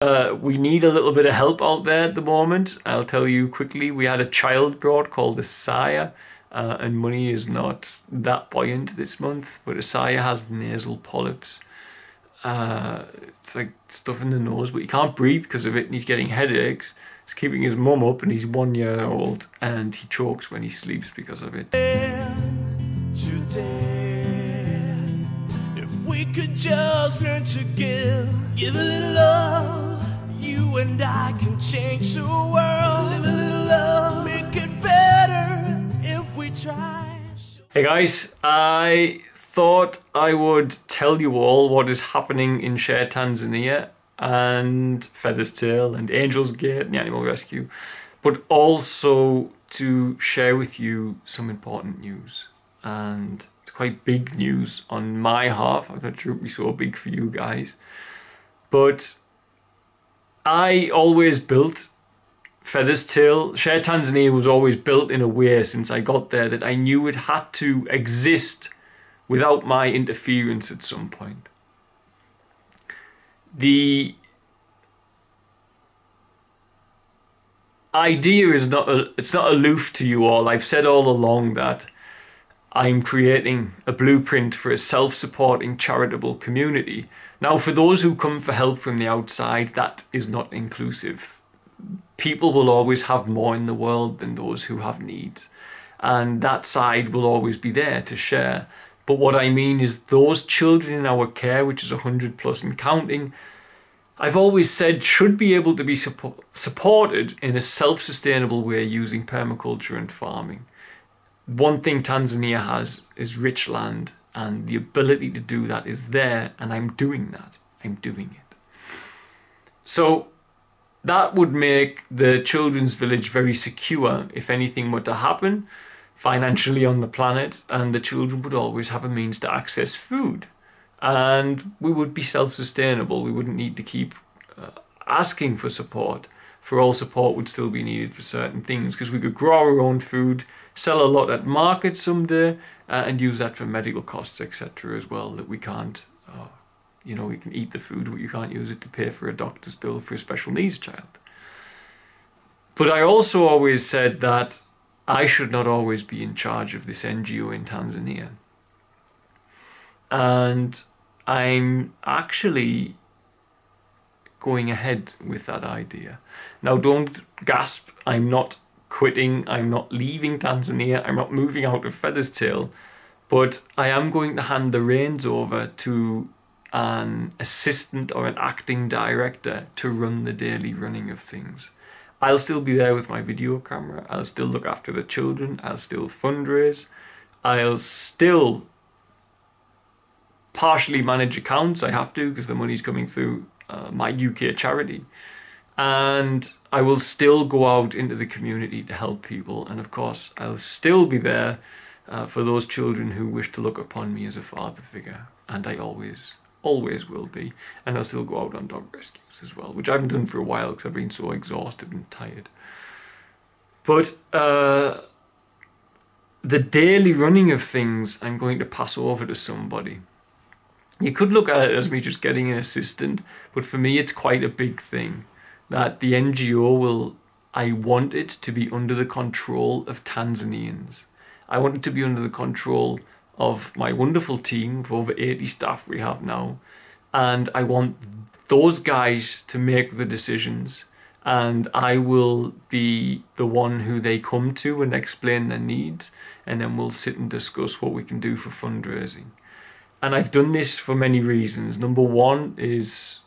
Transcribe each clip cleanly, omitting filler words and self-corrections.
We need a little bit of help out there at the moment. I'll tell you quickly, we had a child brought called Asaya, and money is not that buoyant this month, but Asaya has nasal polyps. It's like stuff in the nose, but he can't breathe because of it, and he's getting headaches. He's keeping his mum up, and he's 1 year old, and he chokes when he sleeps because of it. If we could just learn to give a little love, you and I can change the world. Live a little love, make it better if we try. Hey guys, I thought I would tell you all what is happening in ShareTanzania and Feather's Tail and Angel's Gate and the Animal Rescue, but also to share with you some important news. And it's quite big news on my half. I'm not sure it'll be so big for you guys, but I always built Feather's Tail. ShareTanzania was always built in a way since I got there that I knew it had to exist without my interference at some point. The idea is it's not aloof to you all. I've said all along that I'm creating a blueprint for a self-supporting charitable community. Now, for those who come for help from the outside, that is not inclusive. People will always have more in the world than those who have needs, and that side will always be there to share. But what I mean is those children in our care, which is 100+ and counting, I've always said should be able to be supported in a self-sustainable way using permaculture and farming. One thing Tanzania has is rich land, and the ability to do that is there, and I'm doing that. I'm doing it. So that would make the children's village very secure if anything were to happen financially on the planet, and the children would always have a means to access food. And we would be self-sustainable. We wouldn't need to keep asking for support, for all support would still be needed for certain things, because we could grow our own food, sell a lot at market someday, and use that for medical costs, etc. as well, that we can't, you know, we can eat the food, but you can't use it to pay for a doctor's bill for a special needs child. But I also always said that I should not always be in charge of this NGO in Tanzania. And I'm actually going ahead with that idea. Now, don't gasp, I'm not quitting, I'm not leaving Tanzania, I'm not moving out of Feather's Tail, but I am going to hand the reins over to an assistant or an acting director to run the daily running of things. I'll still be there with my video camera, I'll still look after the children, I'll still fundraise, I'll still partially manage accounts, I have to, because the money's coming through my UK charity. And I will still go out into the community to help people. And of course, I'll still be there for those children who wish to look upon me as a father figure. And I always will be. And I'll still go out on dog rescues as well, which I haven't done for a while because I've been so exhausted and tired. But the daily running of things, I'm going to pass over to somebody. You could look at it as me just getting an assistant, but for me it's quite a big thing that the NGO I want it to be under the control of Tanzanians. I want it to be under the control of my wonderful team of over 80 staff we have now, and I want those guys to make the decisions, and I will be the one who they come to and explain their needs, and then we'll sit and discuss what we can do for fundraising. And I've done this for many reasons. Number one is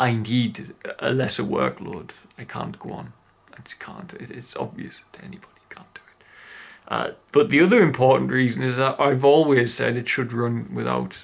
I need a lesser workload. I can't go on. I just can't. It's obvious to anybody. You can't do it. But the other important reason is that I've always said it should run without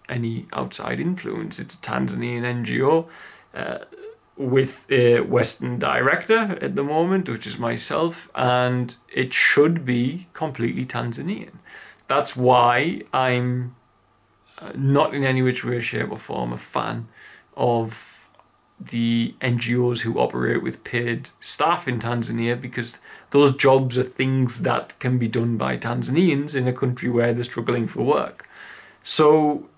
any outside influence. It's a Tanzanian NGO with a Western director at the moment, which is myself, and it should be completely Tanzanian. That's why I'm not in any which way, shape or form a fan of the NGOs who operate with paid staff in Tanzania, because those jobs are things that can be done by Tanzanians in a country where they're struggling for work. So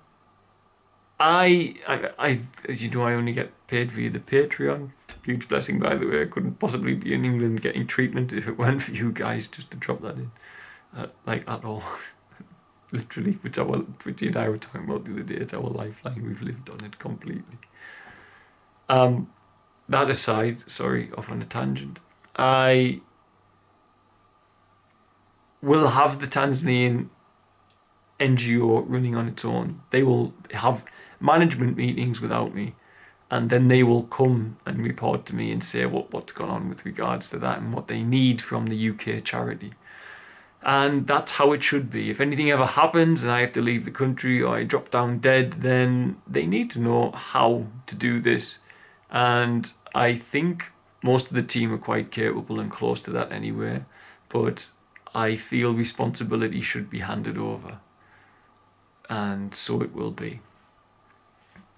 as you know, I only get paid via the Patreon. Huge blessing, by the way. I couldn't possibly be in England getting treatment if it weren't for you guys, just to drop that in. Like, at all. Literally, which Pretty and I were talking about the other day. It's our lifeline. We've lived on it completely. That aside, sorry, off on a tangent. I will have the Tanzanian NGO running on its own. They will have management meetings without me, and then they will come and report to me and say what's gone on with regards to that and what they need from the UK charity. And that's how it should be. If anything ever happens and I have to leave the country or I drop down dead, then they need to know how to do this. And I think most of the team are quite capable and close to that anyway, but I feel responsibility should be handed over. And so it will be,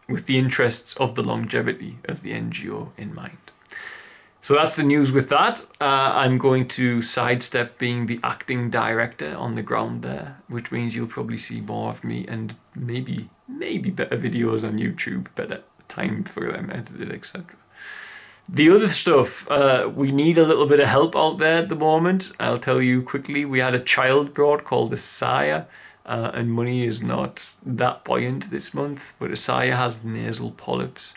with the interests of the longevity of the NGO in mind. So that's the news with that. I'm going to sidestep being the acting director on the ground there, which means you'll probably see more of me and maybe better videos on YouTube, better time for them edited, etc. The other stuff, we need a little bit of help out there at the moment. I'll tell you quickly, we had a child brought called Asaya. And money is not that buoyant this month, but Asaya has nasal polyps.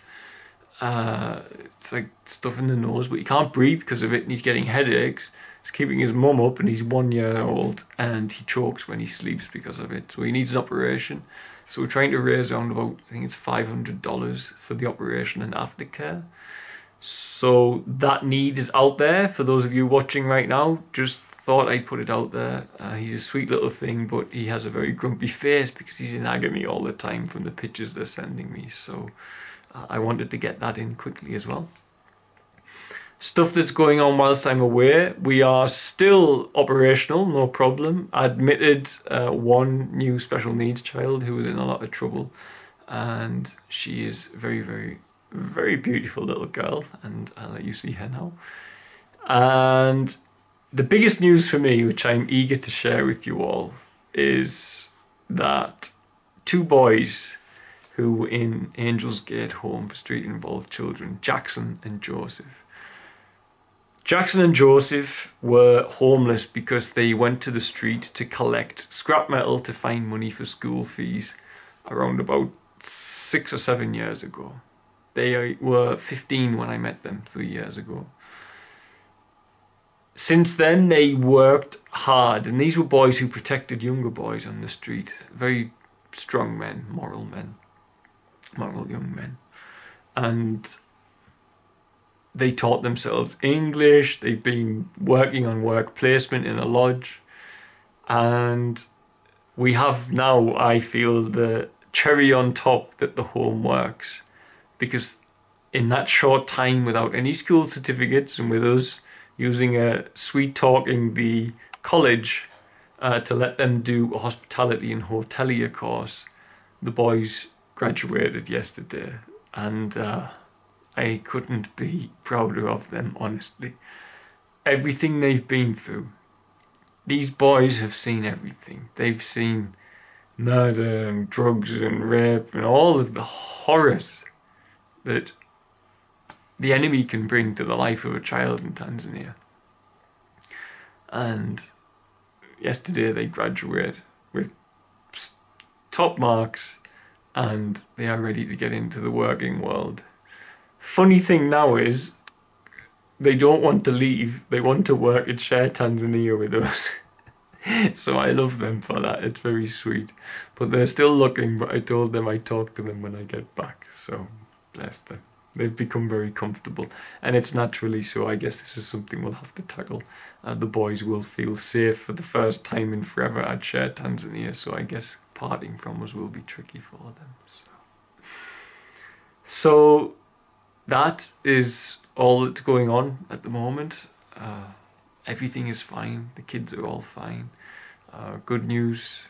It's like stuff in the nose, but he can't breathe because of it, and he's getting headaches. He's keeping his mum up, and he's 1 year old, and he chokes when he sleeps because of it. So he needs an operation. So we're trying to raise around about, I think it's $500 for the operation and aftercare. So that need is out there for those of you watching right now. Just thought I'd put it out there. He's a sweet little thing, but he has a very grumpy face because he's in agony all the time from the pictures they're sending me. So I wanted to get that in quickly as well. Stuff that's going on whilst I'm away. We are still operational, no problem. I admitted one new special needs child who was in a lot of trouble, and she is very, very, very beautiful little girl, and I'll let you see her now. And the biggest news for me, which I'm eager to share with you all, is that 2 boys who were in Angel's Gate Home for Street-Involved Children, Jackson and Joseph. Jackson and Joseph were homeless because they went to the street to collect scrap metal to find money for school fees around about 6 or 7 years ago. They were 15 when I met them 3 years ago. Since then, they worked hard, and these were boys who protected younger boys on the street. Very strong men, moral young men. And they taught themselves English. They've been working on work placement in a lodge. And we have now, I feel, the cherry on top that the home works. Because in that short time, without any school certificates, and with us using sweet-talking the college to let them do a hospitality and hotelier course, the boys graduated yesterday, and I couldn't be prouder of them, honestly. Everything they've been through. These boys have seen everything. They've seen murder and drugs and rape and all of the horrors that the enemy can bring to the life of a child in Tanzania. And yesterday they graduated with top marks, and they are ready to get into the working world. Funny thing now is, they don't want to leave. They want to work at ShareTanzania with us. So I love them for that. It's very sweet. But they're still looking, but I told them I'd talk to them when I get back. So bless them. They've become very comfortable, and it's naturally so. I guess this is something we'll have to tackle. The boys will feel safe for the first time in forever at ShareTanzania, so I guess parting from us will be tricky for them. So that is all that's going on at the moment. Everything is fine. The kids are all fine. Good news.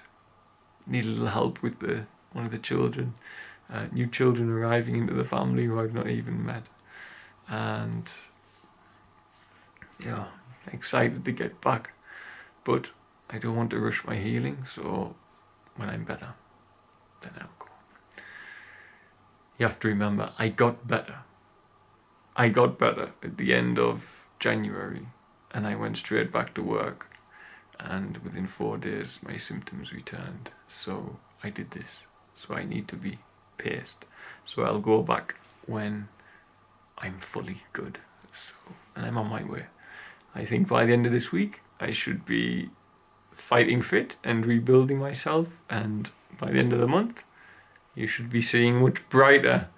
Need a little help with one of the children. New children arriving into the family who I've not even met, and yeah, excited to get back, but I don't want to rush my healing, so when I'm better, then I'll go. you have to remember, I got better. I got better at the end of January, and I went straight back to work, and within 4 days my symptoms returned. So I did this. So I need to be paced. So I'll go back when I'm fully good. So, and I'm on my way. I think by the end of this week I should be fighting fit and rebuilding myself, and by the end of the month you should be seeing much brighter,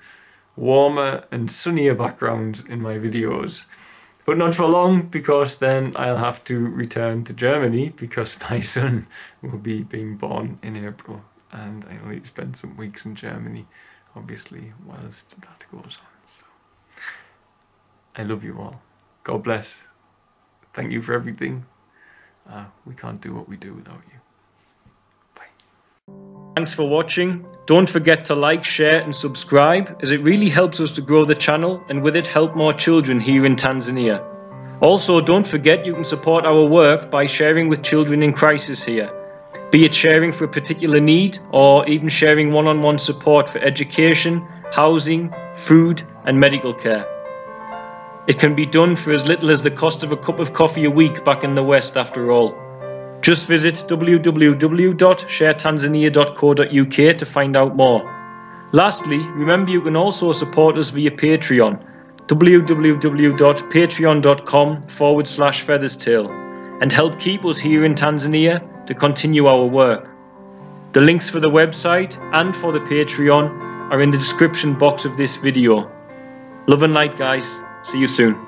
warmer and sunnier backgrounds in my videos. But not for long, because then I'll have to return to Germany because my son will be being born in April, and I'll need to spend some weeks in Germany, obviously, whilst that goes on. So I love you all. God bless. Thank you for everything. We can't do what we do without you. Thanks for watching. Don't forget to like, share and subscribe, as it really helps us to grow the channel and with it help more children here in Tanzania. Also, don't forget you can support our work by sharing with children in crisis here, be it sharing for a particular need or even sharing one-on-one support for education, housing, food and medical care. It can be done for as little as the cost of a cup of coffee a week back in the West after all. Just visit www.ShareTanzania.co.uk to find out more. Lastly, remember you can also support us via Patreon, www.patreon.com/featherstail, and help keep us here in Tanzania to continue our work. The links for the website and for the Patreon are in the description box of this video. Love and light, guys. See you soon.